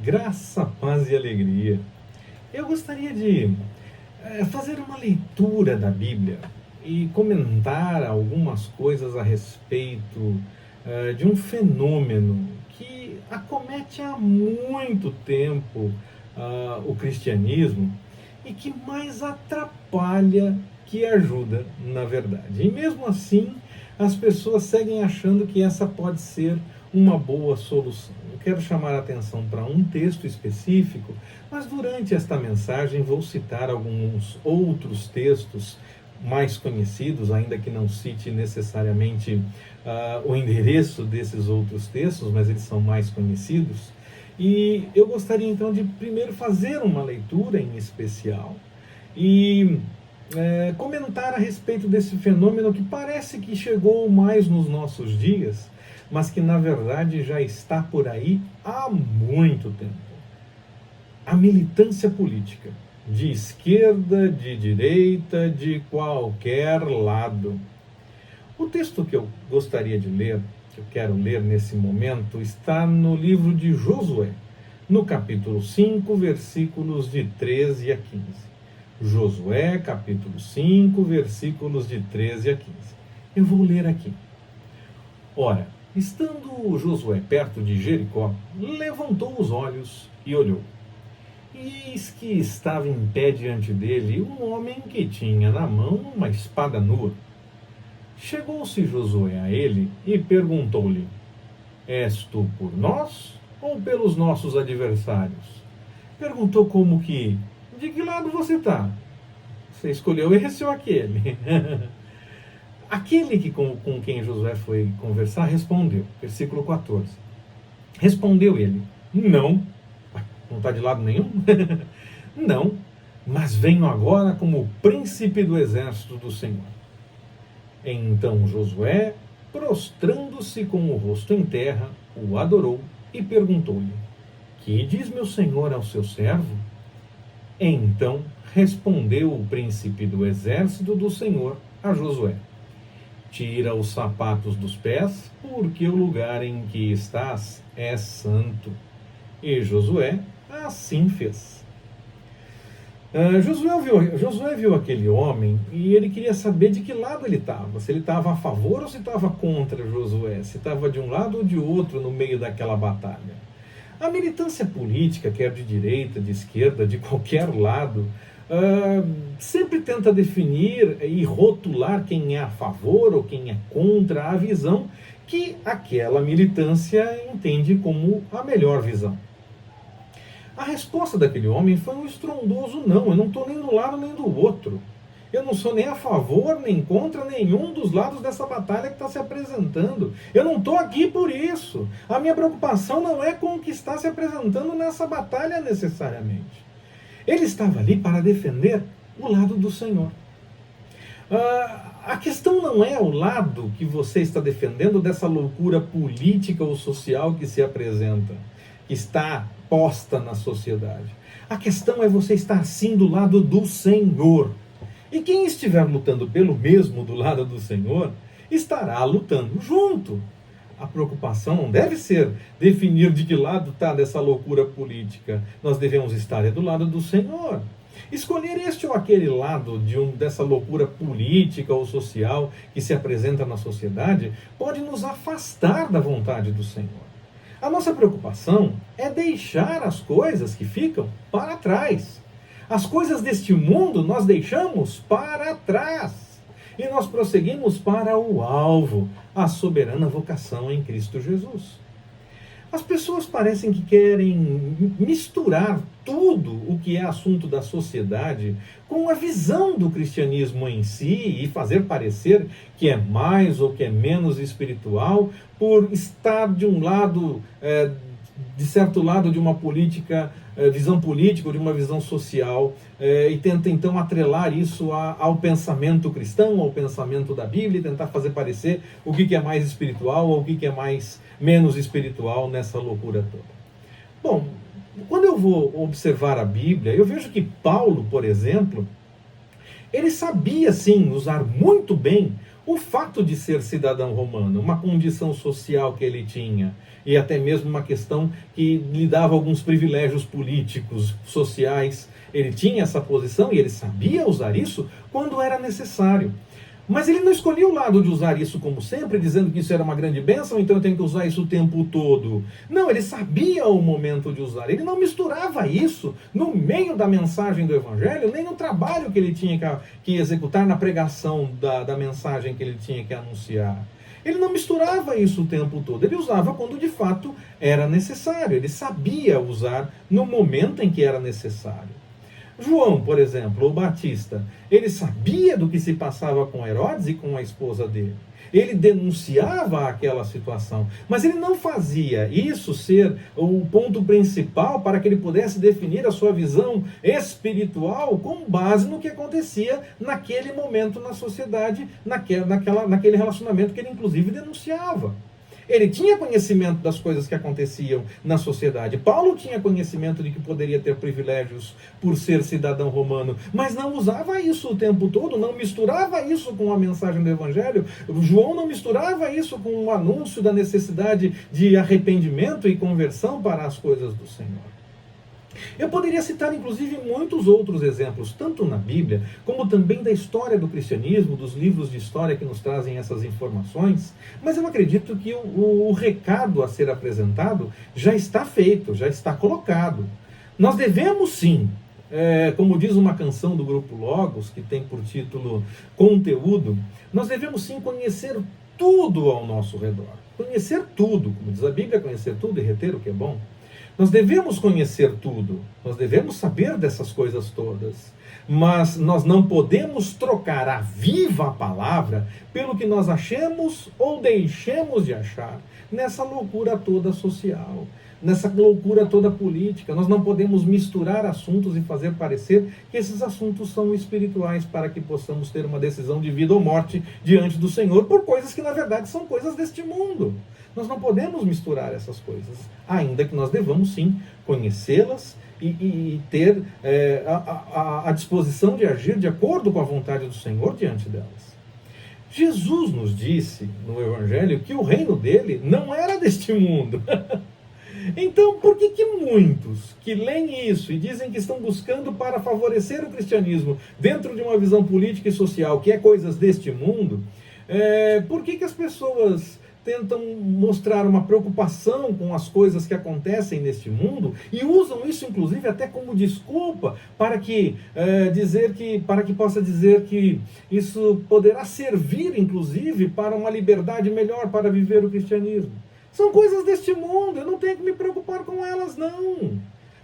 Graça, paz e alegria. Eu gostaria de fazer uma leitura da Bíblia e comentar algumas coisas a respeito de um fenômeno que acomete há muito tempo o cristianismo e que mais atrapalha que ajuda, na verdade. E mesmo assim, as pessoas seguem achando que essa pode ser uma boa solução. Eu quero chamar a atenção para um texto específico, mas durante esta mensagem vou citar alguns outros textos mais conhecidos, ainda que não cite necessariamente o endereço desses outros textos, mas eles são mais conhecidos. E eu gostaria então de primeiro fazer uma leitura em especial e comentar a respeito desse fenômeno que parece que chegou mais nos nossos dias, mas que na verdade já está por aí há muito tempo. A militância política, de esquerda, de direita, de qualquer lado. O texto que eu gostaria de ler, que eu quero ler nesse momento, está no livro de Josué, no capítulo 5, versículos de 13 a 15. Josué, capítulo 5, versículos de 13 a 15. Eu vou ler aqui. Ora, estando Josué perto de Jericó, levantou os olhos e olhou. E eis que estava em pé diante dele um homem que tinha na mão uma espada nua. Chegou-se Josué a ele e perguntou-lhe: És tu por nós ou pelos nossos adversários? Perguntou como que: de que lado você está? Você escolheu esse ou aquele? Aquele que com quem Josué foi conversar respondeu, versículo 14. Respondeu ele: não. Não está de lado nenhum? Não, mas venho agora como príncipe do exército do Senhor. Então Josué, prostrando-se com o rosto em terra, o adorou e perguntou-lhe: que diz meu senhor ao seu servo? Então respondeu o príncipe do exército do Senhor a Josué: tira os sapatos dos pés, porque o lugar em que estás é santo. E Josué assim fez. Josué viu aquele homem e ele queria saber de que lado ele estava. Se ele estava a favor ou se estava contra Josué. Se estava de um lado ou de outro no meio daquela batalha. A militância política, quer de direita, de esquerda, de qualquer lado, sempre tenta definir e rotular quem é a favor ou quem é contra a visão que aquela militância entende como a melhor visão. A resposta daquele homem foi um estrondoso não. Eu não estou nem do lado nem do outro. Eu não sou nem a favor nem contra nenhum dos lados dessa batalha que está se apresentando. Eu não estou aqui por isso. A minha preocupação não é com o que está se apresentando nessa batalha necessariamente. Ele estava ali para defender o lado do Senhor. A questão não é o lado que você está defendendo dessa loucura política ou social que se apresenta, que está posta na sociedade. A questão é você estar sim do lado do Senhor. E quem estiver lutando pelo mesmo do lado do Senhor, estará lutando junto. A preocupação não deve ser definir de que lado está dessa loucura política. Nós devemos estar do lado do Senhor. Escolher este ou aquele lado dessa loucura política ou social que se apresenta na sociedade pode nos afastar da vontade do Senhor. A nossa preocupação é deixar as coisas que ficam para trás. As coisas deste mundo nós deixamos para trás. E nós prosseguimos para o alvo, a soberana vocação em Cristo Jesus. As pessoas parecem que querem misturar tudo o que é assunto da sociedade com a visão do cristianismo em si e fazer parecer que é mais ou que é menos espiritual por estar de um lado, de certo lado de uma visão política ou de uma visão social, e tenta então atrelar isso ao pensamento cristão, ao pensamento da Bíblia, e tentar fazer parecer o que é mais espiritual ou o que é menos espiritual nessa loucura toda. Bom, quando eu vou observar a Bíblia, eu vejo que Paulo, por exemplo, ele sabia sim usar muito bem o fato de ser cidadão romano, uma condição social que ele tinha, e até mesmo uma questão que lhe dava alguns privilégios políticos, sociais. Ele tinha essa posição e ele sabia usar isso quando era necessário. Mas ele não escolhia o lado de usar isso como sempre, dizendo que isso era uma grande bênção, então eu tenho que usar isso o tempo todo. Não, ele sabia o momento de usar. Ele não misturava isso no meio da mensagem do Evangelho, nem no trabalho que ele tinha que executar, na pregação da mensagem que ele tinha que anunciar. Ele não misturava isso o tempo todo. Ele usava quando de fato era necessário. Ele sabia usar no momento em que era necessário. João, por exemplo, o Batista, ele sabia do que se passava com Herodes e com a esposa dele. Ele denunciava aquela situação, mas ele não fazia isso ser o ponto principal para que ele pudesse definir a sua visão espiritual com base no que acontecia naquele momento na sociedade, naquele relacionamento que ele inclusive denunciava. Ele tinha conhecimento das coisas que aconteciam na sociedade. Paulo tinha conhecimento de que poderia ter privilégios por ser cidadão romano, mas não usava isso o tempo todo, não misturava isso com a mensagem do Evangelho. João não misturava isso com o anúncio da necessidade de arrependimento e conversão para as coisas do Senhor. Eu poderia citar, inclusive, muitos outros exemplos, tanto na Bíblia, como também da história do cristianismo, dos livros de história que nos trazem essas informações, mas eu acredito que o recado a ser apresentado já está feito, já está colocado. Nós devemos sim, como diz uma canção do grupo Logos, que tem por título Conteúdo, nós devemos sim conhecer tudo ao nosso redor. Conhecer tudo, como diz a Bíblia, conhecer tudo e reter o que é bom. Nós devemos conhecer tudo, nós devemos saber dessas coisas todas, mas nós não podemos trocar a viva palavra pelo que nós achemos ou deixemos de achar nessa loucura toda social, nessa loucura toda política. Nós não podemos misturar assuntos e fazer parecer que esses assuntos são espirituais para que possamos ter uma decisão de vida ou morte diante do Senhor por coisas que na verdade são coisas deste mundo. Nós não podemos misturar essas coisas, ainda que nós devamos sim conhecê-las e ter a disposição de agir de acordo com a vontade do Senhor diante delas. Jesus nos disse no Evangelho que o reino dele não era deste mundo. Então, por que muitos que leem isso e dizem que estão buscando para favorecer o cristianismo dentro de uma visão política e social que é coisas deste mundo, por que as pessoas tentam mostrar uma preocupação com as coisas que acontecem neste mundo e usam isso inclusive até como desculpa para que possa dizer que isso poderá servir inclusive para uma liberdade melhor para viver o cristianismo? São coisas deste mundo, eu não tenho que me preocupar com elas, não.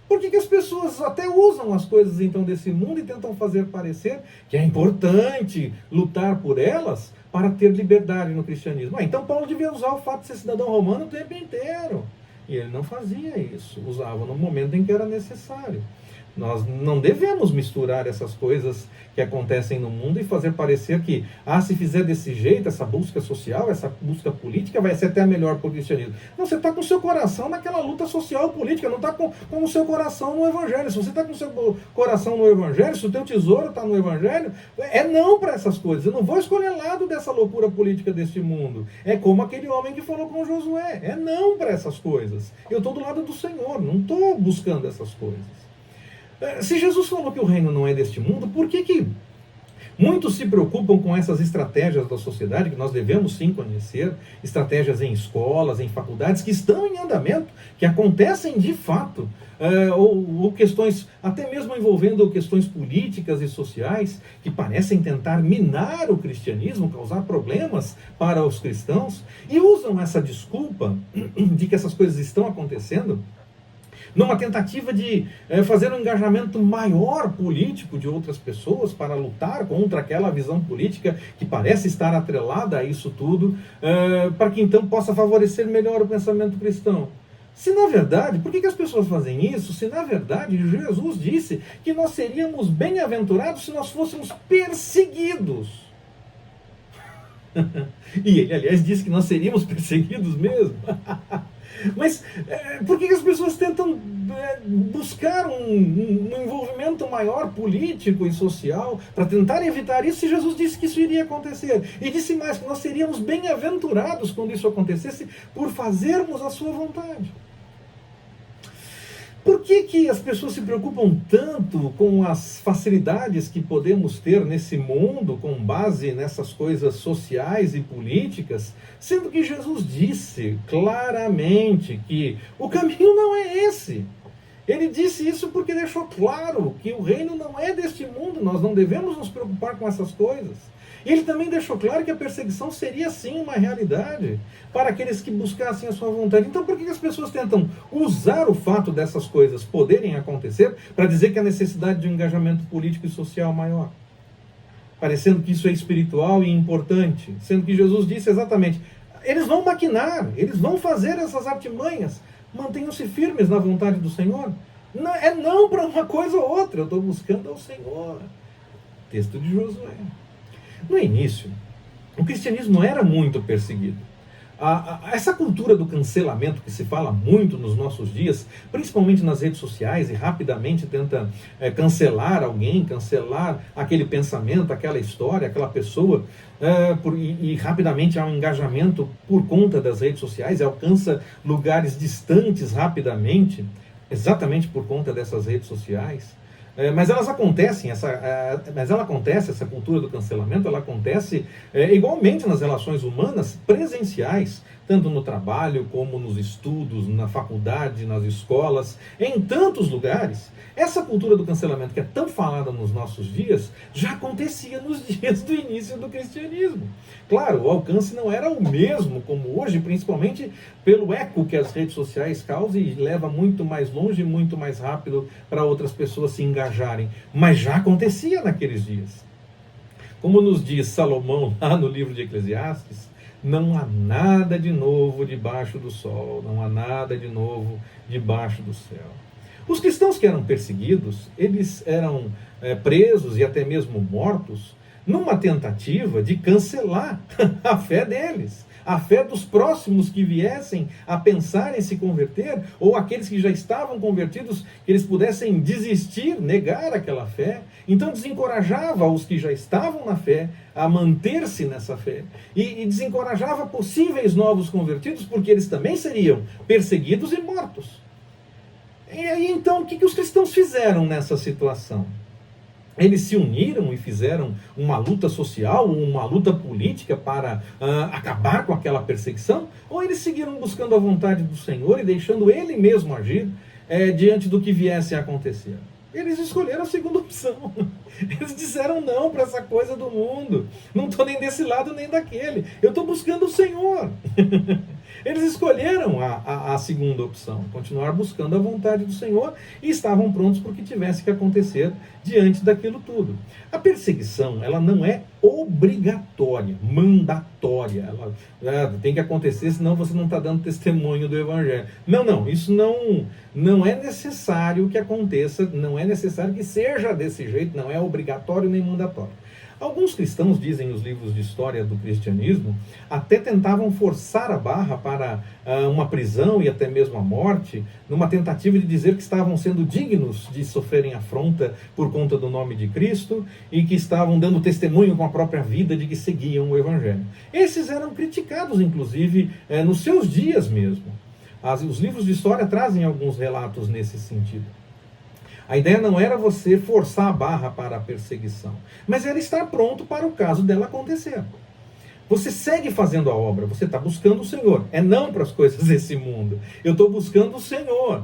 Por que as pessoas até usam as coisas então desse mundo e tentam fazer parecer que é importante lutar por elas para ter liberdade no cristianismo? Então Paulo devia usar o fato de ser cidadão romano o tempo inteiro. E ele não fazia isso, usava no momento em que era necessário. Nós não devemos misturar essas coisas que acontecem no mundo e fazer parecer que, se fizer desse jeito, essa busca social, essa busca política, vai ser até melhor para o cristianismo. Não, você está com o seu coração naquela luta social e política, não está com o seu coração no Evangelho. Se você está com o seu coração no Evangelho, se o teu tesouro está no Evangelho, é não para essas coisas. Eu não vou escolher lado dessa loucura política deste mundo. É como aquele homem que falou com Josué, é não para essas coisas. Eu estou do lado do Senhor, não estou buscando essas coisas. Se Jesus falou que o reino não é deste mundo, por que muitos se preocupam com essas estratégias da sociedade, que nós devemos sim conhecer, estratégias em escolas, em faculdades, que estão em andamento, que acontecem de fato, ou questões, até mesmo envolvendo questões políticas e sociais, que parecem tentar minar o cristianismo, causar problemas para os cristãos, e usam essa desculpa de que essas coisas estão acontecendo, numa tentativa de fazer um engajamento maior político de outras pessoas para lutar contra aquela visão política que parece estar atrelada a isso tudo, para que então possa favorecer melhor o pensamento cristão. Se na verdade, por que as pessoas fazem isso? Se na verdade Jesus disse que nós seríamos bem-aventurados se nós fôssemos perseguidos. E ele, aliás, disse que nós seríamos perseguidos mesmo. Mas por que as pessoas tentam buscar um envolvimento maior político e social para tentar evitar isso, se Jesus disse que isso iria acontecer? E disse mais, que nós seríamos bem-aventurados quando isso acontecesse por fazermos a sua vontade. Por que as pessoas se preocupam tanto com as facilidades que podemos ter nesse mundo com base nessas coisas sociais e políticas, sendo que Jesus disse claramente que o caminho não é esse? Ele disse isso porque deixou claro que o reino não é deste mundo, nós não devemos nos preocupar com essas coisas. E ele também deixou claro que a perseguição seria sim uma realidade para aqueles que buscassem a sua vontade. Então por que as pessoas tentam usar o fato dessas coisas poderem acontecer para dizer que há necessidade de um engajamento político e social maior? Parecendo que isso é espiritual e importante, sendo que Jesus disse exatamente, eles vão maquinar, eles vão fazer essas artimanhas, mantenham-se firmes na vontade do Senhor. Não, é não para uma coisa ou outra, eu estou buscando ao Senhor. Texto de Josué. No início, o cristianismo era muito perseguido. Essa cultura do cancelamento que se fala muito nos nossos dias, principalmente nas redes sociais, e rapidamente tenta cancelar alguém, cancelar aquele pensamento, aquela história, aquela pessoa, e rapidamente há um engajamento por conta das redes sociais, e alcança lugares distantes rapidamente, exatamente por conta dessas redes sociais. Mas ela acontece, essa cultura do cancelamento, ela acontece igualmente nas relações humanas presenciais, tanto no trabalho como nos estudos, na faculdade, nas escolas, em tantos lugares. Essa cultura do cancelamento que é tão falada nos nossos dias, já acontecia nos dias do início do cristianismo. Claro, o alcance não era o mesmo como hoje, principalmente pelo eco que as redes sociais causam e leva muito mais longe, muito mais rápido para outras pessoas se engajarem. Mas já acontecia naqueles dias. Como nos diz Salomão lá no livro de Eclesiastes, não há nada de novo debaixo do sol, não há nada de novo debaixo do céu. Os cristãos que eram perseguidos, eles eram presos e até mesmo mortos numa tentativa de cancelar a fé deles, a fé dos próximos que viessem a pensar em se converter, ou aqueles que já estavam convertidos, que eles pudessem desistir, negar aquela fé. Então desencorajava os que já estavam na fé a manter-se nessa fé, e desencorajava possíveis novos convertidos, porque eles também seriam perseguidos e mortos. E aí então, o que os cristãos fizeram nessa situação? Eles se uniram e fizeram uma luta social, uma luta política para acabar com aquela perseguição? Ou eles seguiram buscando a vontade do Senhor e deixando Ele mesmo agir diante do que viesse a acontecer? Eles escolheram a segunda opção. Eles disseram não para essa coisa do mundo. Não estou nem desse lado nem daquele. Eu estou buscando o Senhor. Eles escolheram a segunda opção, continuar buscando a vontade do Senhor, e estavam prontos para o que tivesse que acontecer diante daquilo tudo. A perseguição, ela não é obrigatória, mandatória. Ela tem que acontecer, senão você não está dando testemunho do Evangelho. Não, isso não é necessário que aconteça, não é necessário que seja desse jeito, não é obrigatório nem mandatório. Alguns cristãos, dizem nos livros de história do cristianismo, até tentavam forçar a barra para uma prisão e até mesmo a morte, numa tentativa de dizer que estavam sendo dignos de sofrerem afronta por conta do nome de Cristo e que estavam dando testemunho com a própria vida de que seguiam o Evangelho. Esses eram criticados, inclusive, nos seus dias mesmo. Os livros de história trazem alguns relatos nesse sentido. A ideia não era você forçar a barra para a perseguição, mas era estar pronto para o caso dela acontecer. Você segue fazendo a obra, você está buscando o Senhor. É não para as coisas desse mundo. Eu estou buscando o Senhor.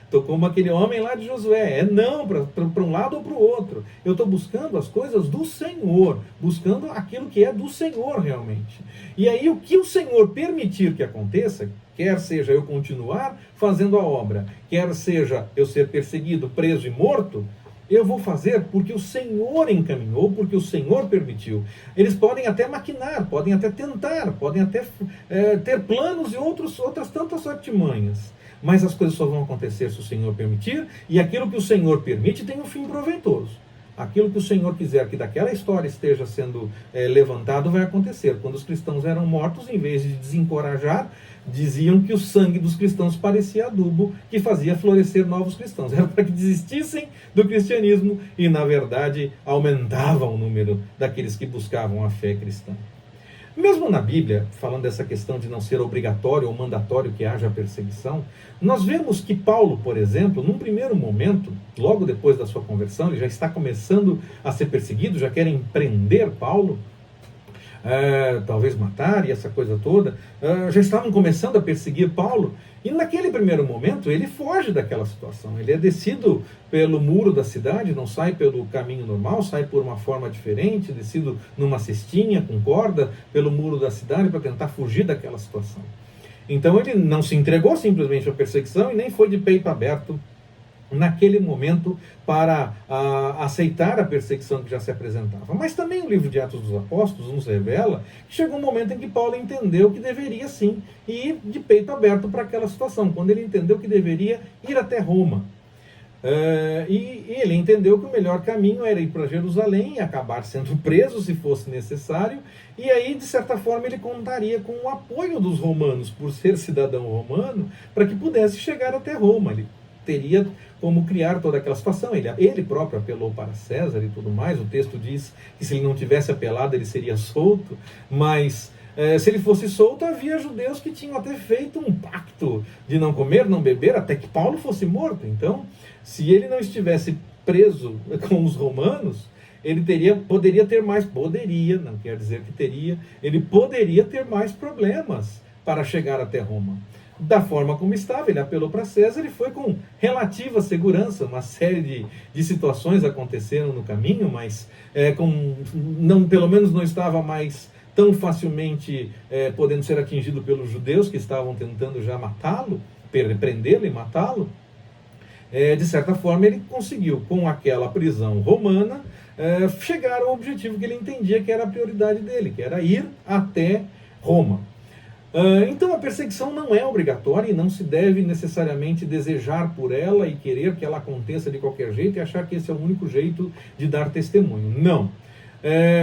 Estou como aquele homem lá de Josué. É não para um lado ou para o outro. Eu estou buscando as coisas do Senhor, buscando aquilo que é do Senhor realmente. E aí o que o Senhor permitir que aconteça, quer seja eu continuar fazendo a obra, quer seja eu ser perseguido, preso e morto, eu vou fazer porque o Senhor encaminhou, porque o Senhor permitiu. Eles podem até maquinar, podem até tentar, podem até ter planos e outras tantas artimanhas. Mas as coisas só vão acontecer se o Senhor permitir, e aquilo que o Senhor permite tem um fim proveitoso. Aquilo que o Senhor quiser que daquela história esteja sendo levantado vai acontecer. Quando os cristãos eram mortos, em vez de desencorajar, diziam que o sangue dos cristãos parecia adubo que fazia florescer novos cristãos. Era para que desistissem do cristianismo e, na verdade, aumentava o número daqueles que buscavam a fé cristã. Mesmo na Bíblia, falando dessa questão de não ser obrigatório ou mandatório que haja perseguição, nós vemos que Paulo, por exemplo, num primeiro momento, logo depois da sua conversão, ele já está começando a ser perseguido, já querem prender Paulo, talvez matar e essa coisa toda, já estavam começando a perseguir Paulo, e naquele primeiro momento ele foge daquela situação, ele é descido pelo muro da cidade, não sai pelo caminho normal, sai por uma forma diferente, descido numa cestinha com corda pelo muro da cidade para tentar fugir daquela situação. Então ele não se entregou simplesmente à perseguição e nem foi de peito aberto naquele momento para aceitar a perseguição que já se apresentava. Mas também o livro de Atos dos Apóstolos nos revela que chegou um momento em que Paulo entendeu que deveria sim ir de peito aberto para aquela situação, quando ele entendeu que deveria ir até Roma. E ele entendeu que o melhor caminho era ir para Jerusalém e acabar sendo preso se fosse necessário, e aí de certa forma ele contaria com o apoio dos romanos, por ser cidadão romano, para que pudesse chegar até Roma. Ele teria como criar toda aquela situação. Ele próprio apelou para César e tudo mais. O texto diz que se ele não tivesse apelado ele seria solto, mas se ele fosse solto, havia judeus que tinham até feito um pacto de não comer, não beber, até que Paulo fosse morto. Então, se ele não estivesse preso com os romanos, ele poderia ter mais, não quer dizer que teria, ele poderia ter mais problemas para chegar até Roma. Da forma como estava, ele apelou para César e foi com relativa segurança. Uma série de situações aconteceram no caminho, mas pelo menos não estava mais tão facilmente podendo ser atingido pelos judeus que estavam tentando já matá-lo, prendê-lo e matá-lo. De certa forma ele conseguiu, com aquela prisão romana, chegar ao objetivo que ele entendia que era a prioridade dele, que era ir até Roma. Então a perseguição não é obrigatória e não se deve necessariamente desejar por ela e querer que ela aconteça de qualquer jeito e achar que esse é o único jeito de dar testemunho. Não.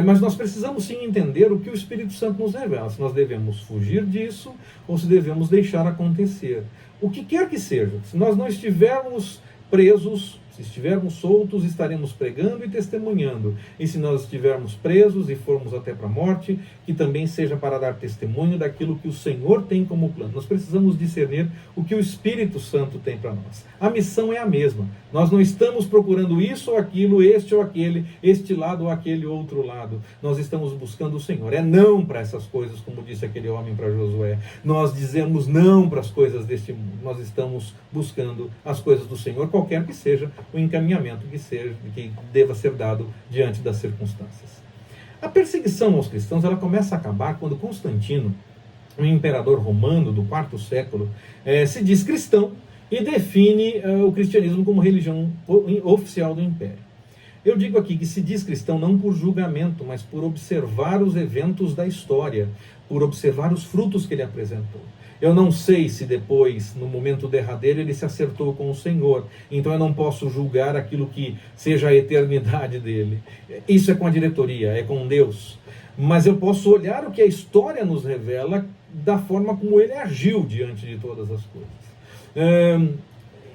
Mas nós precisamos sim entender o que o Espírito Santo nos revela, se nós devemos fugir disso ou se devemos deixar acontecer. O que quer que seja, se nós não estivermos presos, se estivermos soltos, estaremos pregando e testemunhando. E se nós estivermos presos e formos até para a morte, que também seja para dar testemunho daquilo que o Senhor tem como plano. Nós precisamos discernir o que o Espírito Santo tem para nós. A missão é a mesma. Nós não estamos procurando isso ou aquilo, este ou aquele, este lado ou aquele outro lado. Nós estamos buscando o Senhor. É não para essas coisas, como disse aquele homem para Josué. Nós dizemos não para as coisas deste mundo. Nós estamos buscando as coisas do Senhor, qualquer que seja o encaminhamento que deva ser dado diante das circunstâncias. A perseguição aos cristãos ela começa a acabar quando Constantino, um imperador romano do IV século, se diz cristão e define o cristianismo como religião oficial do império. Eu digo aqui que se diz cristão não por julgamento, mas por observar os eventos da história, por observar os frutos que ele apresentou. Eu não sei se depois, no momento derradeiro, ele se acertou com o Senhor. Então eu não posso julgar aquilo que seja a eternidade dele. Isso é com a diretoria, é com Deus. Mas eu posso olhar o que a história nos revela da forma como ele agiu diante de todas as coisas.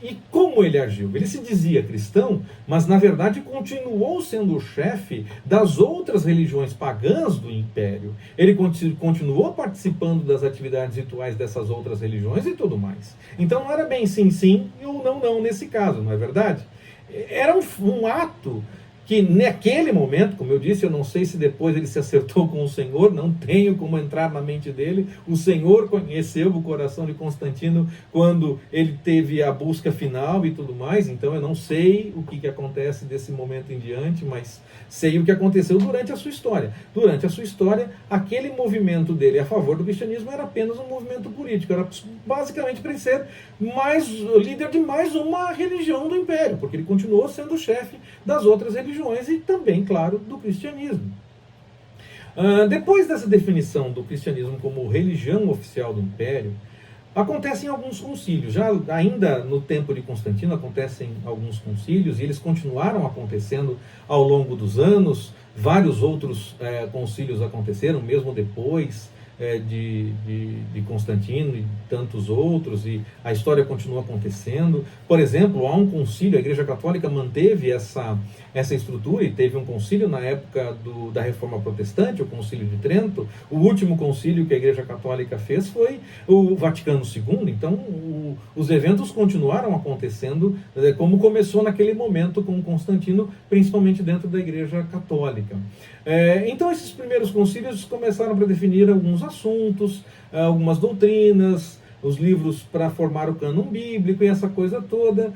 E como ele agiu? Ele se dizia cristão, mas na verdade continuou sendo o chefe das outras religiões pagãs do império. Ele continuou participando das atividades rituais dessas outras religiões e tudo mais. Então não era bem sim, sim ou não, não nesse caso, não é verdade? Era um ato que naquele momento, como eu disse, eu não sei se depois ele se acertou com o Senhor, não tenho como entrar na mente dele. O Senhor conheceu o coração de Constantino quando ele teve a busca final e tudo mais, então eu não sei o que acontece desse momento em diante, mas sei o que aconteceu durante a sua história. Durante a sua história, aquele movimento dele a favor do cristianismo era apenas um movimento político, era basicamente para ele ser líder de mais uma religião do império, porque ele continuou sendo o chefe das outras religiões e também, claro, do cristianismo. Depois dessa definição do cristianismo como religião oficial do império, Acontecem alguns concílios, já ainda no tempo de Constantino acontecem alguns concílios, e eles continuaram acontecendo ao longo dos anos. Vários outros concílios aconteceram, mesmo depois de Constantino e tantos outros, e a história continua acontecendo. Por exemplo, há um concílio, a Igreja Católica manteve essa estrutura, e teve um concílio na época da Reforma Protestante, o Concílio de Trento. O último concílio que a Igreja Católica fez foi o Vaticano II. Então, os eventos continuaram acontecendo, como começou naquele momento com Constantino, principalmente dentro da Igreja Católica. Então, esses primeiros concílios começaram a definir alguns assuntos, algumas doutrinas, os livros para formar o cânon bíblico e essa coisa toda,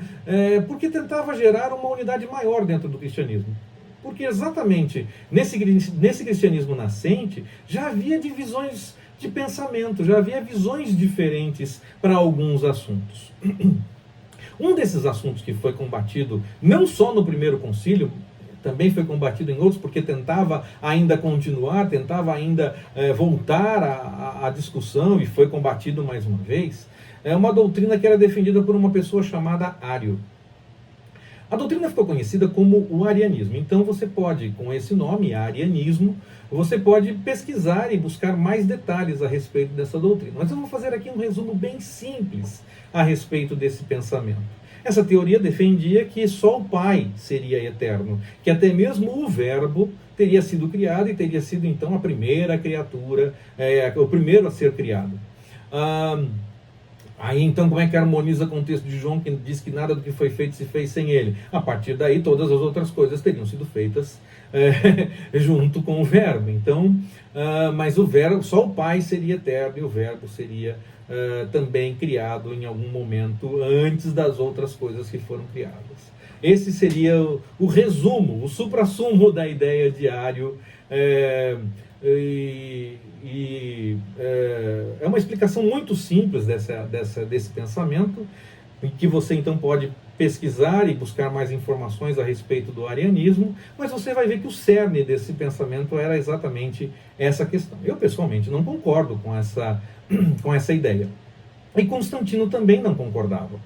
porque tentava gerar uma unidade maior dentro do cristianismo. Porque exatamente nesse cristianismo nascente já havia divisões de pensamento, já havia visões diferentes para alguns assuntos. Um desses assuntos que foi combatido não só no primeiro concílio, também foi combatido em outros, porque tentava ainda continuar, tentava ainda voltar à discussão, e foi combatido mais uma vez. É uma doutrina que era defendida por uma pessoa chamada Ário. A doutrina ficou conhecida como o arianismo. Então você pode, com esse nome, arianismo, você pode pesquisar e buscar mais detalhes a respeito dessa doutrina. Mas eu vou fazer aqui um resumo bem simples a respeito desse pensamento. Essa teoria defendia que só o Pai seria eterno, que até mesmo o Verbo teria sido criado e teria sido então a primeira criatura, o primeiro a ser criado. Aí então como é que harmoniza com o texto de João, que diz que nada do que foi feito se fez sem ele? A partir daí todas as outras coisas teriam sido feitas junto com o Verbo. Então, mas o Verbo, só o Pai seria eterno, e o Verbo seria também criado em algum momento antes das outras coisas que foram criadas. Esse seria o resumo, o suprassumo da ideia de Ário. É uma explicação muito simples desse pensamento, em que você então pode pesquisar e buscar mais informações a respeito do arianismo, mas você vai ver que o cerne desse pensamento era exatamente essa questão. Eu pessoalmente não concordo com essa ideia. E Constantino também não concordava.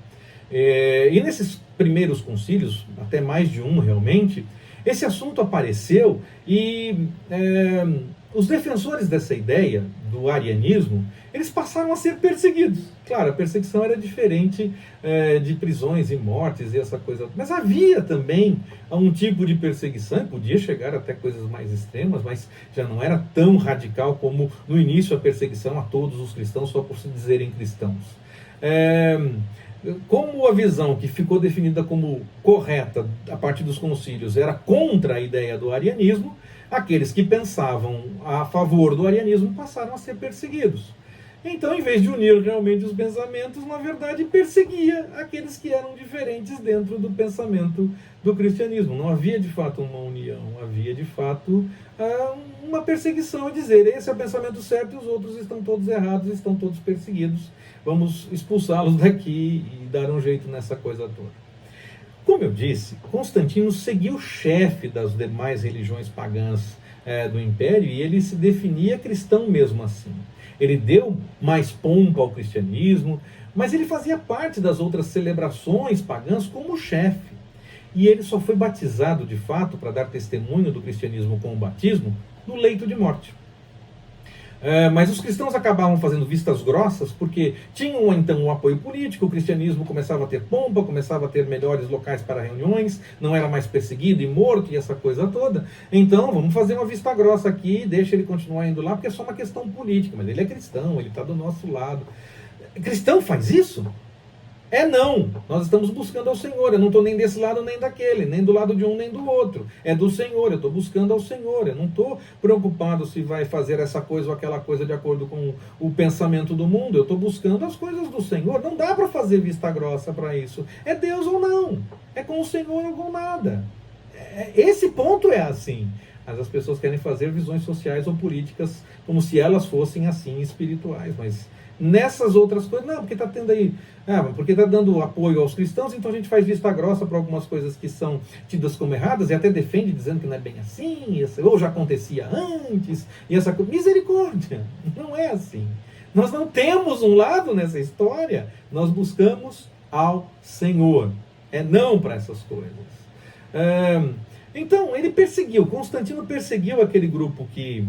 E nesses primeiros concílios, até mais de um realmente, esse assunto apareceu, e os defensores dessa ideia do arianismo, eles passaram a ser perseguidos. Claro, a perseguição era diferente de prisões e mortes e essa coisa. Mas havia também um tipo de perseguição, podia chegar até coisas mais extremas, mas já não era tão radical como no início a perseguição a todos os cristãos, só por se dizerem cristãos. Como a visão que ficou definida como correta a partir dos concílios era contra a ideia do arianismo, aqueles que pensavam a favor do arianismo passaram a ser perseguidos. Então, em vez de unir realmente os pensamentos, na verdade perseguia aqueles que eram diferentes dentro do pensamento do cristianismo. Não havia de fato uma união, havia de fato uma perseguição, a dizer, esse é o pensamento certo e os outros estão todos errados, estão todos perseguidos, vamos expulsá-los daqui e dar um jeito nessa coisa toda. Como eu disse, Constantino seguiu o chefe das demais religiões pagãs do Império, e ele se definia cristão mesmo assim. Ele deu mais pompa ao cristianismo, mas ele fazia parte das outras celebrações pagãs como chefe. E ele só foi batizado de fato, para dar testemunho do cristianismo com o batismo, no leito de morte. Mas os cristãos acabavam fazendo vistas grossas, porque tinham então um apoio político, o cristianismo começava a ter pompa, começava a ter melhores locais para reuniões, não era mais perseguido e morto e essa coisa toda. Então vamos fazer uma vista grossa aqui, deixa ele continuar indo lá, porque é só uma questão política, mas ele é cristão, ele está do nosso lado. Cristão faz isso? Não, nós estamos buscando ao Senhor, eu não estou nem desse lado nem daquele, nem do lado de um nem do outro, é do Senhor, eu estou buscando ao Senhor, eu não estou preocupado se vai fazer essa coisa ou aquela coisa de acordo com o pensamento do mundo, eu estou buscando as coisas do Senhor. Não dá para fazer vista grossa para isso, é Deus ou não, é com o Senhor ou com nada. Esse ponto é assim, mas as pessoas querem fazer visões sociais ou políticas como se elas fossem assim espirituais, mas nessas outras coisas, não, porque está tendo aí, porque está dando apoio aos cristãos, então a gente faz vista grossa para algumas coisas que são tidas como erradas, e até defende dizendo que não é bem assim, ou já acontecia antes, e essa coisa. Misericórdia, não é assim. Nós não temos um lado nessa história. Nós buscamos ao Senhor. É não para essas coisas. Então, ele perseguiu, Constantino perseguiu aquele grupo que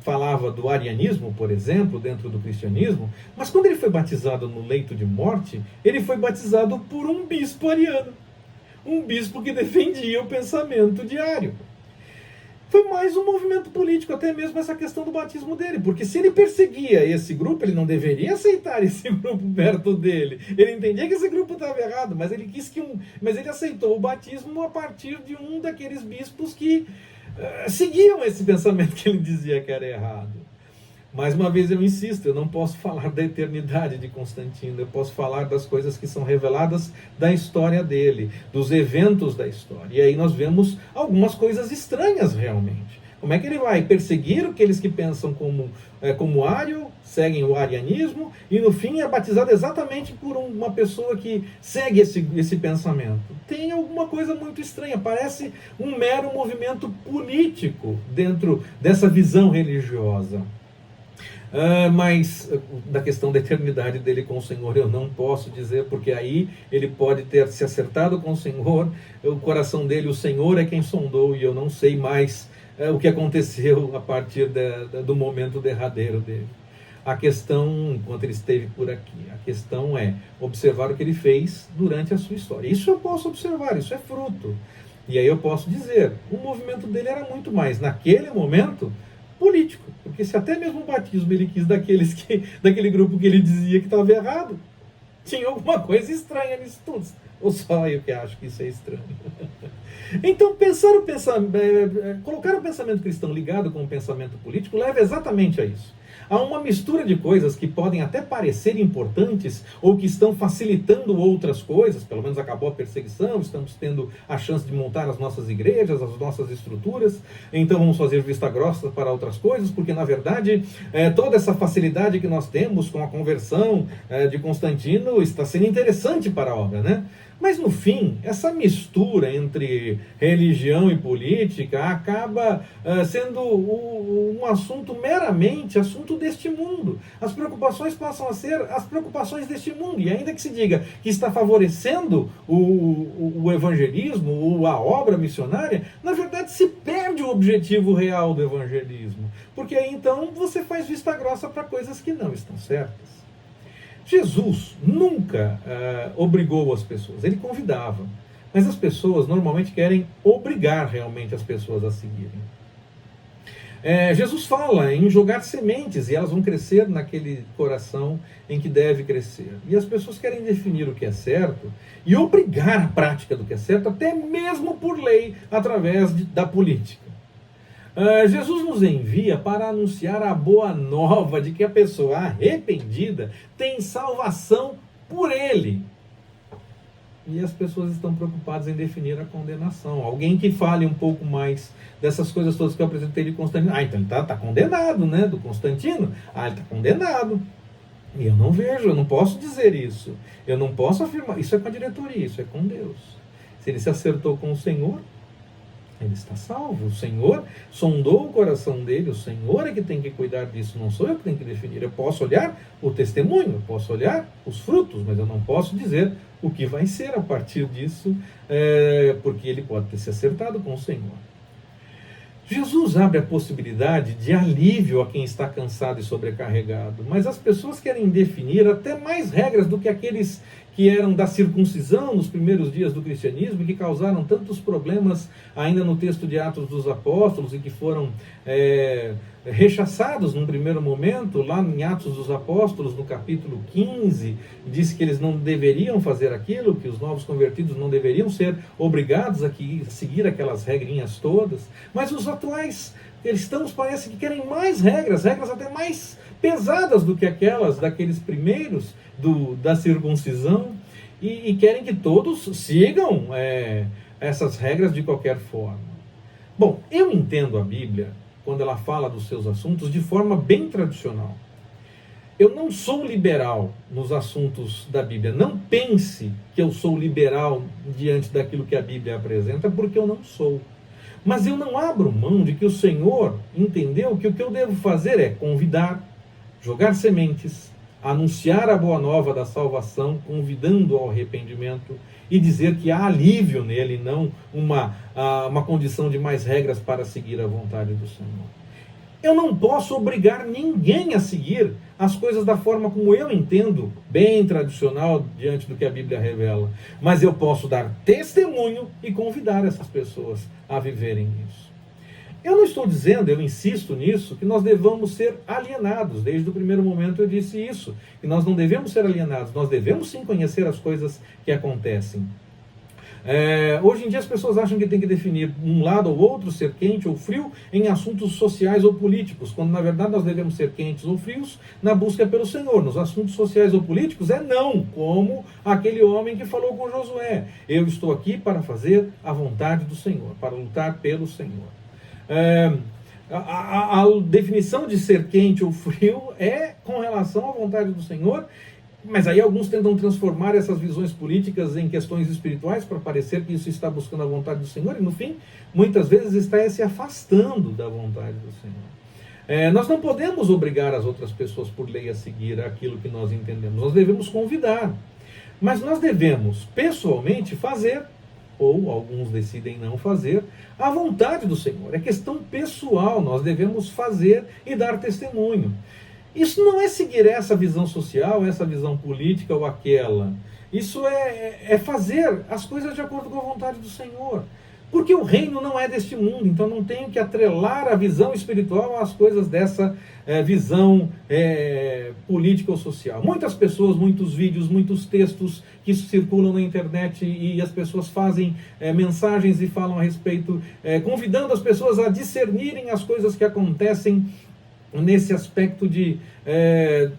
falava do arianismo, por exemplo, dentro do cristianismo, mas quando ele foi batizado no leito de morte, ele foi batizado por um bispo ariano. Um bispo que defendia o pensamento diário. Foi mais um movimento político, até mesmo essa questão do batismo dele, porque se ele perseguia esse grupo, ele não deveria aceitar esse grupo perto dele. Ele entendia que esse grupo estava errado, mas ele mas ele aceitou o batismo a partir de um daqueles bispos que seguiam esse pensamento que ele dizia que era errado. Mais uma vez eu insisto, eu não posso falar da eternidade de Constantino, eu posso falar das coisas que são reveladas da história dele, dos eventos da história. E aí nós vemos algumas coisas estranhas realmente. Como é que ele vai perseguir aqueles que pensam como ário, seguem o arianismo, e no fim é batizado exatamente por uma pessoa que segue esse pensamento? Tem alguma coisa muito estranha, parece um mero movimento político dentro dessa visão religiosa. Mas da questão da eternidade dele com o Senhor eu não posso dizer, porque aí ele pode ter se acertado com o Senhor, o coração dele, o Senhor é quem sondou, e eu não sei mais o que aconteceu a partir do momento derradeiro dele. A questão, enquanto ele esteve por aqui, a questão é observar o que ele fez durante a sua história. Isso eu posso observar, isso é fruto. E aí eu posso dizer, o movimento dele era muito mais, naquele momento, político, porque se até mesmo o batismo ele quis daquele grupo que ele dizia que estava errado, tinha alguma coisa estranha nisso tudo. Ou só eu que acho que isso é estranho. Então, colocar o pensamento cristão ligado com o pensamento político leva exatamente a isso. Há uma mistura de coisas que podem até parecer importantes ou que estão facilitando outras coisas. Pelo menos acabou a perseguição, estamos tendo a chance de montar as nossas igrejas, as nossas estruturas, então vamos fazer vista grossa para outras coisas, porque na verdade toda essa facilidade que nós temos com a conversão de Constantino está sendo interessante para a obra, né? Mas no fim, essa mistura entre religião e política acaba sendo um assunto meramente assunto deste mundo. As preocupações passam a ser as preocupações deste mundo. E ainda que se diga que está favorecendo o evangelismo ou a obra missionária, na verdade se perde o objetivo real do evangelismo. Porque aí então você faz vista grossa para coisas que não estão certas. Jesus nunca obrigou as pessoas, ele convidava. Mas as pessoas normalmente querem obrigar realmente as pessoas a seguirem. Jesus fala em jogar sementes e elas vão crescer naquele coração em que deve crescer. E as pessoas querem definir o que é certo e obrigar a prática do que é certo, até mesmo por lei, através da política. Jesus nos envia para anunciar a boa nova de que a pessoa arrependida tem salvação por ele. E as pessoas estão preocupadas em definir a condenação. Alguém que fale um pouco mais dessas coisas todas que eu apresentei de Constantino. Então ele está condenado, né? Do Constantino. Ele está condenado. E eu não vejo, eu não posso dizer isso. Eu não posso afirmar. Isso é com a diretoria, isso é com Deus. Se ele se acertou com o Senhor, ele está salvo. O Senhor sondou o coração dele, o Senhor é que tem que cuidar disso, não sou eu que tenho que definir. Eu posso olhar o testemunho, eu posso olhar os frutos, mas eu não posso dizer o que vai ser a partir disso, porque ele pode ter se acertado com o Senhor. Jesus abre a possibilidade de alívio a quem está cansado e sobrecarregado, mas as pessoas querem definir até mais regras do que aqueles que eram da circuncisão nos primeiros dias do cristianismo e que causaram tantos problemas ainda no texto de Atos dos Apóstolos e que foram rechaçados num primeiro momento, lá em Atos dos Apóstolos, no capítulo 15, diz que eles não deveriam fazer aquilo, que os novos convertidos não deveriam ser obrigados a seguir aquelas regrinhas todas, mas os atuais cristãos parece que querem mais regras até mais pesadas do que aquelas daqueles primeiros da circuncisão, e querem que todos sigam essas regras de qualquer forma. Bom, eu entendo a Bíblia, quando ela fala dos seus assuntos, de forma bem tradicional. Eu não sou liberal nos assuntos da Bíblia. Não pense que eu sou liberal diante daquilo que a Bíblia apresenta, porque eu não sou. Mas eu não abro mão de que o Senhor entendeu que o que eu devo fazer é convidar, jogar sementes, anunciar a boa nova da salvação, convidando ao arrependimento e dizer que há alívio nele, não uma condição de mais regras para seguir a vontade do Senhor. Eu não posso obrigar ninguém a seguir as coisas da forma como eu entendo, bem tradicional, diante do que a Bíblia revela. Mas eu posso dar testemunho e convidar essas pessoas a viverem isso. Eu não estou dizendo, eu insisto nisso, que nós devamos ser alienados. Desde o primeiro momento eu disse isso, que nós não devemos ser alienados. Nós devemos sim conhecer as coisas que acontecem. Hoje em dia as pessoas acham que tem que definir um lado ou outro, ser quente ou frio, em assuntos sociais ou políticos, quando na verdade nós devemos ser quentes ou frios na busca pelo Senhor. Nos assuntos sociais ou políticos não, como aquele homem que falou com Josué: eu estou aqui para fazer a vontade do Senhor, para lutar pelo Senhor. A definição de ser quente ou frio é com relação à vontade do Senhor. Mas aí alguns tentam transformar essas visões políticas em questões espirituais para parecer que isso está buscando a vontade do Senhor, e no fim, muitas vezes está se afastando da vontade do Senhor. Nós não podemos obrigar as outras pessoas por lei a seguir aquilo que nós entendemos. Nós devemos convidar. Mas nós devemos, pessoalmente, fazer, ou alguns decidem não fazer, a vontade do Senhor. É questão pessoal, nós devemos fazer e dar testemunho. Isso não é seguir essa visão social, essa visão política ou aquela. Isso é fazer as coisas de acordo com a vontade do Senhor. Porque o reino não é deste mundo, então não tenho que atrelar a visão espiritual às coisas dessa visão política ou social. Muitas pessoas, muitos vídeos, muitos textos que circulam na internet e as pessoas fazem mensagens e falam a respeito, convidando as pessoas a discernirem as coisas que acontecem nesse aspecto de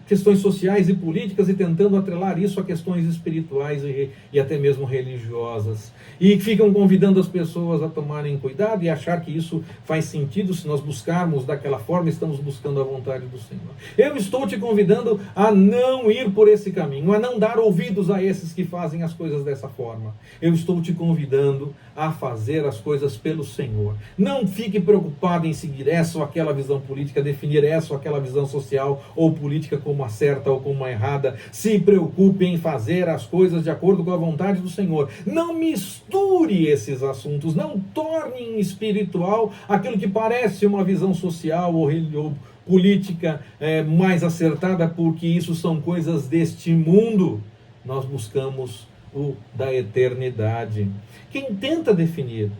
questões sociais e políticas, e tentando atrelar isso a questões espirituais e até mesmo religiosas. E ficam convidando as pessoas a tomarem cuidado e achar que isso faz sentido. Se nós buscarmos daquela forma, estamos buscando a vontade do Senhor. Eu estou te convidando a não ir por esse caminho, a não dar ouvidos a esses que fazem as coisas dessa forma. Eu estou te convidando a fazer as coisas pelo Senhor. Não fique preocupado em seguir essa ou aquela visão política, definir essa ou aquela visão social ou política como a certa ou como a errada. Se preocupe em fazer as coisas de acordo com a vontade do Senhor. Não misture esses assuntos, não torne em espiritual aquilo que parece uma visão social ou política mais acertada, porque isso são coisas deste mundo. Nós buscamos o da eternidade. Quem tenta definir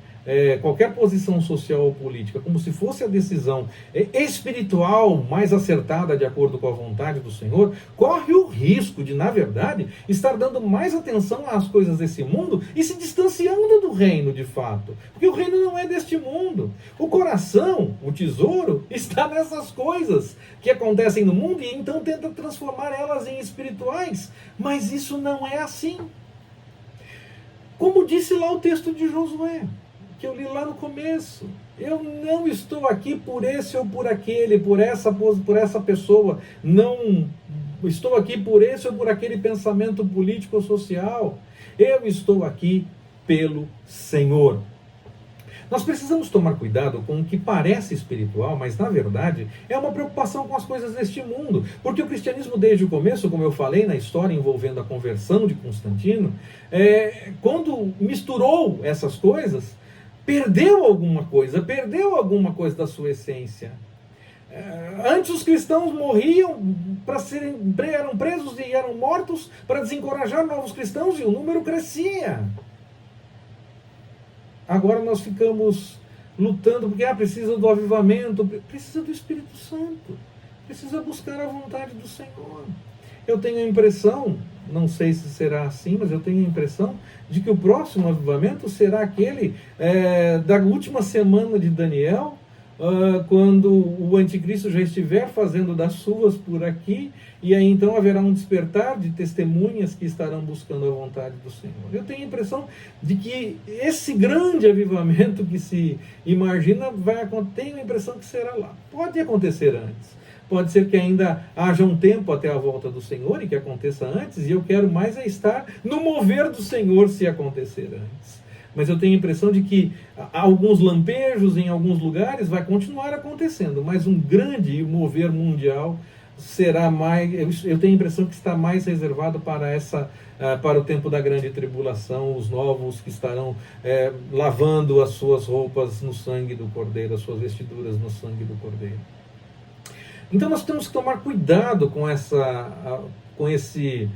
qualquer posição social ou política como se fosse a decisão espiritual mais acertada de acordo com a vontade do Senhor, corre o risco de, na verdade, estar dando mais atenção às coisas desse mundo e se distanciando do reino de fato. Porque o reino não é deste mundo. O coração, o tesouro, está nessas coisas que acontecem no mundo, e então tenta transformar elas em espirituais. Mas isso não é assim. Como disse lá o texto de Josué, que eu li lá no começo: eu não estou aqui por esse ou por aquele, por essa pessoa, não estou aqui por esse ou por aquele pensamento político ou social, eu estou aqui pelo Senhor. Nós precisamos tomar cuidado com o que parece espiritual, mas na verdade é uma preocupação com as coisas deste mundo, porque o cristianismo desde o começo, como eu falei na história envolvendo a conversão de Constantino, quando misturou essas coisas, perdeu alguma coisa da sua essência. Antes os cristãos morriam eram presos e eram mortos para desencorajar novos cristãos, e o número crescia. Agora nós ficamos lutando porque precisa do avivamento, precisa do Espírito Santo, precisa buscar a vontade do Senhor. Eu tenho a impressão, não sei se será assim, mas eu tenho a impressão de que o próximo avivamento será aquele da última semana de Daniel, quando o anticristo já estiver fazendo das suas por aqui, e aí então haverá um despertar de testemunhas que estarão buscando a vontade do Senhor. Eu tenho a impressão de que esse grande avivamento que se imagina tenho a impressão que será lá. Pode acontecer antes. Pode ser que ainda haja um tempo até a volta do Senhor e que aconteça antes, e eu quero mais estar no mover do Senhor se acontecer antes. Mas eu tenho a impressão de que alguns lampejos em alguns lugares vai continuar acontecendo, mas um grande mover mundial será mais, eu tenho a impressão que está mais reservado para para o tempo da grande tribulação, os novos que estarão lavando as suas roupas no sangue do Cordeiro, as suas vestiduras no sangue do Cordeiro. Então nós temos que tomar cuidado com esse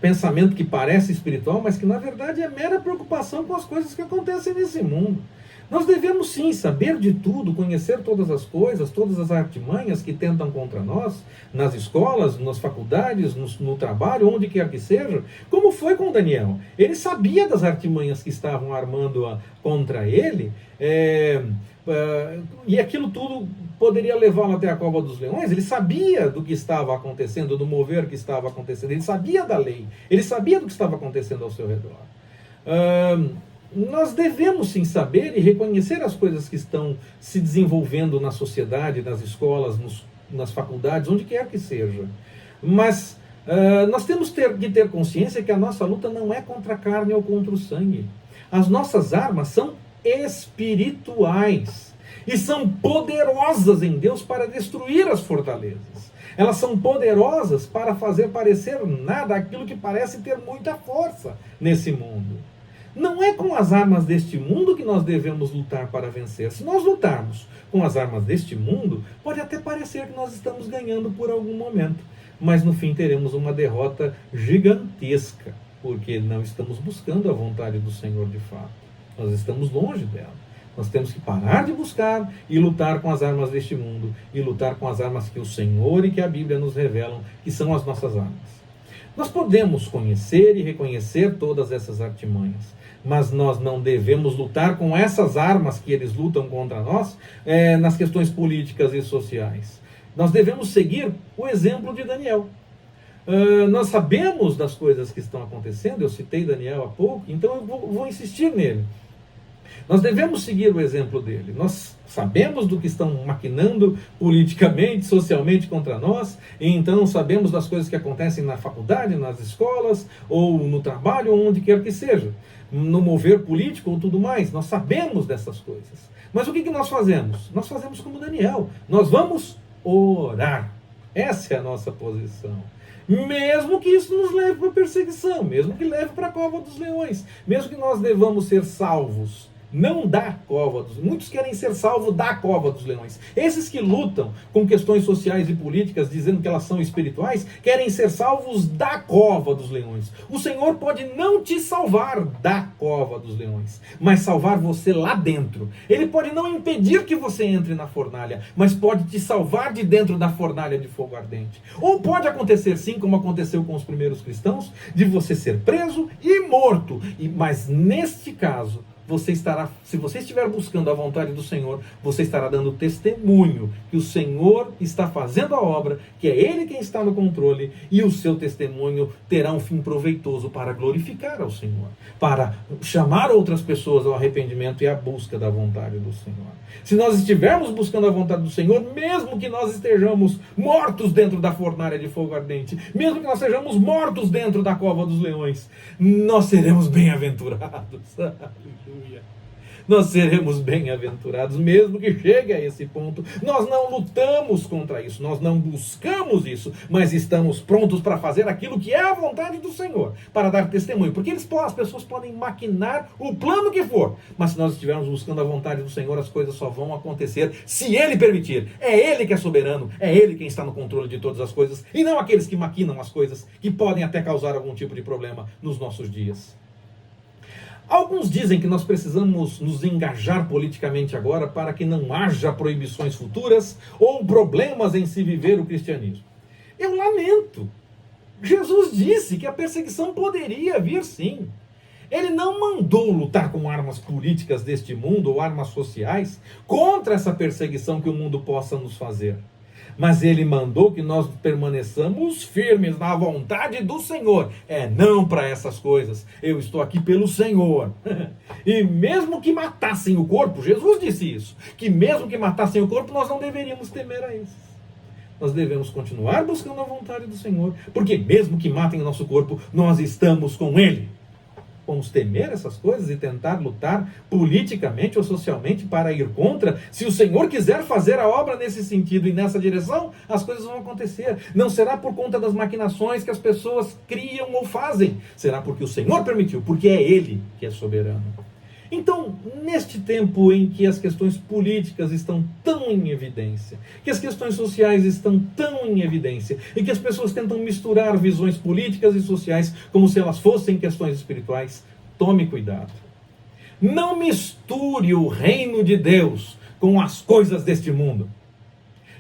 pensamento que parece espiritual, mas que na verdade é mera preocupação com as coisas que acontecem nesse mundo. Nós devemos sim saber de tudo, conhecer todas as coisas, todas as artimanhas que tentam contra nós, nas escolas, nas faculdades, no trabalho, onde quer que seja, como foi com Daniel. Ele sabia das artimanhas que estavam armando contra ele, e aquilo tudo poderia levá-lo até a cova dos leões. Ele sabia do que estava acontecendo, do mover que estava acontecendo, ele sabia da lei, ele sabia do que estava acontecendo ao seu redor. Nós devemos sim saber e reconhecer as coisas que estão se desenvolvendo na sociedade, nas escolas, nas faculdades, onde quer que seja. Mas nós temos que ter consciência que a nossa luta não é contra a carne ou contra o sangue. As nossas armas são espirituais e são poderosas em Deus para destruir as fortalezas. Elas são poderosas para fazer parecer nada aquilo que parece ter muita força nesse mundo. Não é com as armas deste mundo que nós devemos lutar para vencer. Se nós lutarmos com as armas deste mundo, pode até parecer que nós estamos ganhando por algum momento, mas no fim teremos uma derrota gigantesca, porque não estamos buscando a vontade do Senhor de fato. Nós estamos longe dela. Nós temos que parar de buscar e lutar com as armas deste mundo, e lutar com as armas que o Senhor e que a Bíblia nos revelam, que são as nossas armas. Nós podemos conhecer e reconhecer todas essas artimanhas, mas nós não devemos lutar com essas armas que eles lutam contra nós nas questões políticas e sociais. Nós devemos seguir o exemplo de Daniel. Nós sabemos das coisas que estão acontecendo, eu citei Daniel há pouco, então eu vou insistir nele. Nós devemos seguir o exemplo dele. Nós sabemos do que estão maquinando politicamente, socialmente contra nós, e então sabemos das coisas que acontecem na faculdade, nas escolas, ou no trabalho, ou onde quer que seja, no mover político ou tudo mais. Nós sabemos dessas coisas. Mas o que nós fazemos? Nós fazemos como Daniel. Nós vamos orar. Essa é a nossa posição. Mesmo que isso nos leve para a perseguição, mesmo que leve para a cova dos leões, mesmo que nós devamos ser salvos, não da cova dos leões. Muitos querem ser salvos da cova dos leões. Esses que lutam com questões sociais e políticas, dizendo que elas são espirituais, querem ser salvos da cova dos leões. O Senhor pode não te salvar da cova dos leões, mas salvar você lá dentro. Ele pode não impedir que você entre na fornalha, mas pode te salvar de dentro da fornalha de fogo ardente. Ou pode acontecer sim, como aconteceu com os primeiros cristãos, de você ser preso e morto. Mas neste caso, se você estiver buscando a vontade do Senhor, você estará dando testemunho que o Senhor está fazendo a obra, que é Ele quem está no controle, e o seu testemunho terá um fim proveitoso para glorificar ao Senhor, para chamar outras pessoas ao arrependimento e à busca da vontade do Senhor. Se nós estivermos buscando a vontade do Senhor, mesmo que nós estejamos mortos dentro da fornalha de fogo ardente, mesmo que nós sejamos mortos dentro da cova dos leões, nós seremos bem-aventurados. Aleluia. Nós seremos bem-aventurados, mesmo que chegue a esse ponto. Nós não lutamos contra isso, nós não buscamos isso, mas estamos prontos para fazer aquilo que é a vontade do Senhor, para dar testemunho. Porque as pessoas podem maquinar o plano que for, mas se nós estivermos buscando a vontade do Senhor, as coisas só vão acontecer se Ele permitir. É Ele que é soberano, é Ele quem está no controle de todas as coisas, e não aqueles que maquinam as coisas, que podem até causar algum tipo de problema nos nossos dias. Alguns dizem que nós precisamos nos engajar politicamente agora para que não haja proibições futuras ou problemas em se viver o cristianismo. Eu lamento. Jesus disse que a perseguição poderia vir sim. Ele não mandou lutar com armas políticas deste mundo ou armas sociais contra essa perseguição que o mundo possa nos fazer. Mas Ele mandou que nós permaneçamos firmes na vontade do Senhor. Não para essas coisas. Eu estou aqui pelo Senhor. E mesmo que matassem o corpo, Jesus disse isso, que mesmo que matassem o corpo, nós não deveríamos temer a esses. Nós devemos continuar buscando a vontade do Senhor, porque mesmo que matem o nosso corpo, nós estamos com Ele. Vamos temer essas coisas e tentar lutar politicamente ou socialmente para ir contra? Se o Senhor quiser fazer a obra nesse sentido e nessa direção, as coisas vão acontecer. Não será por conta das maquinações que as pessoas criam ou fazem. Será porque o Senhor permitiu, porque é Ele que é soberano. Então, neste tempo em que as questões políticas estão tão em evidência, que as questões sociais estão tão em evidência, e que as pessoas tentam misturar visões políticas e sociais como se elas fossem questões espirituais, tome cuidado. Não misture o reino de Deus com as coisas deste mundo.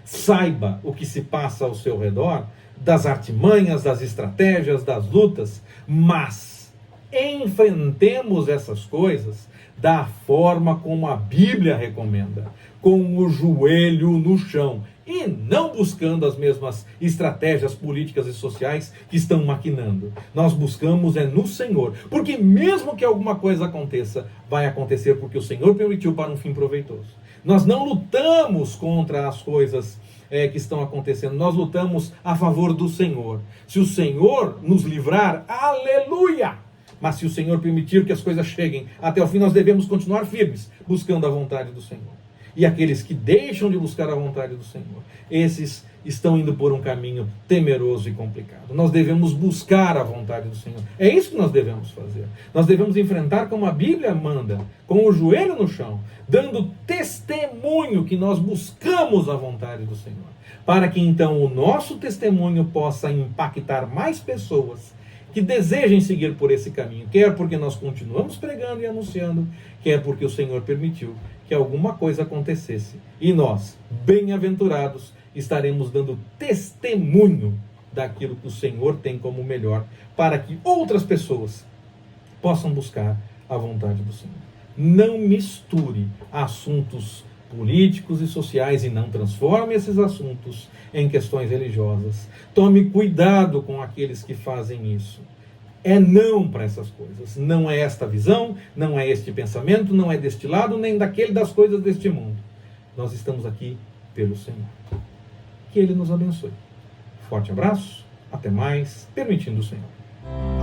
Saiba o que se passa ao seu redor, das artimanhas, das estratégias, das lutas, mas enfrentemos essas coisas da forma como a Bíblia recomenda, com o joelho no chão, e não buscando as mesmas estratégias políticas e sociais que estão maquinando. Nós buscamos no Senhor, porque mesmo que alguma coisa aconteça, vai acontecer porque o Senhor permitiu para um fim proveitoso. Nós não lutamos contra as coisas que estão acontecendo, nós lutamos a favor do Senhor. Se o Senhor nos livrar, aleluia! Mas se o Senhor permitir que as coisas cheguem até o fim, nós devemos continuar firmes, buscando a vontade do Senhor. E aqueles que deixam de buscar a vontade do Senhor, esses estão indo por um caminho temeroso e complicado. Nós devemos buscar a vontade do Senhor. É isso que nós devemos fazer. Nós devemos enfrentar como a Bíblia manda, com o joelho no chão, dando testemunho que nós buscamos a vontade do Senhor, para que então o nosso testemunho possa impactar mais pessoas que desejem seguir por esse caminho, quer porque nós continuamos pregando e anunciando, quer porque o Senhor permitiu que alguma coisa acontecesse. E nós, bem-aventurados, estaremos dando testemunho daquilo que o Senhor tem como melhor, para que outras pessoas possam buscar a vontade do Senhor. Não misture assuntos políticos e sociais e não transforme esses assuntos em questões religiosas. Tome cuidado com aqueles que fazem isso. É não para essas coisas. Não é esta visão, não é este pensamento, não é deste lado, nem daquele das coisas deste mundo. Nós estamos aqui pelo Senhor. Que Ele nos abençoe. Forte abraço, até mais, permitindo o Senhor.